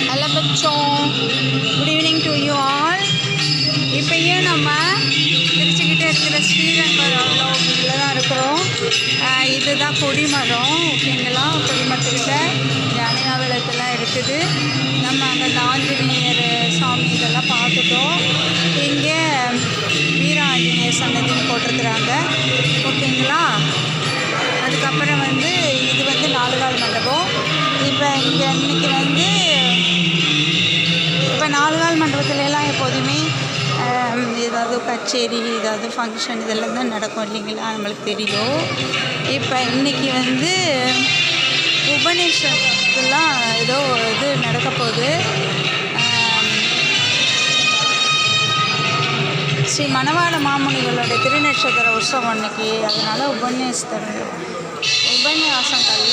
Hello बच्चों, good evening to you all. இப்போயும் நம்ம திருச்சிக்கிட்டே இருக்கிற ஸ்ரீரங்கத்தில் தான் இருக்கிறோம். இதுதான் கொடிமரம், ஓகேங்களா? கொடிமரத்துக்கிட்ட அணையாவளத்தெல்லாம் இருக்குது. நம்ம அங்கே ஆஞ்சநேயர் சாமி இதெல்லாம் பார்த்துட்டோம். இங்கே வீர ஆஞ்சநேயர் சன்னதின்னு போட்டிருக்கிறாங்க, ஓகேங்களா? அதுக்கப்புறம் இது 4 கால் மண்டபம். இப்போ இங்கே இன்றைக்கி இப்போ 4 கால் மண்டபத்துலலாம் எப்போதுமே ஏதாவது கச்சேரி, ஏதாவது ஃபங்க்ஷன் இதெல்லாம் தான் நடக்கும் இல்லைங்களா? நம்மளுக்கு தெரியும். இப்போ இன்றைக்கி உபநேஷத்துலாம் ஏதோ இது நடக்க போகுது. ஸ்ரீ மணவாள மாமுனிகளோட திருநட்சத்திர உற்சவம் அன்னைக்கு. அதனால் உபன்யாசம்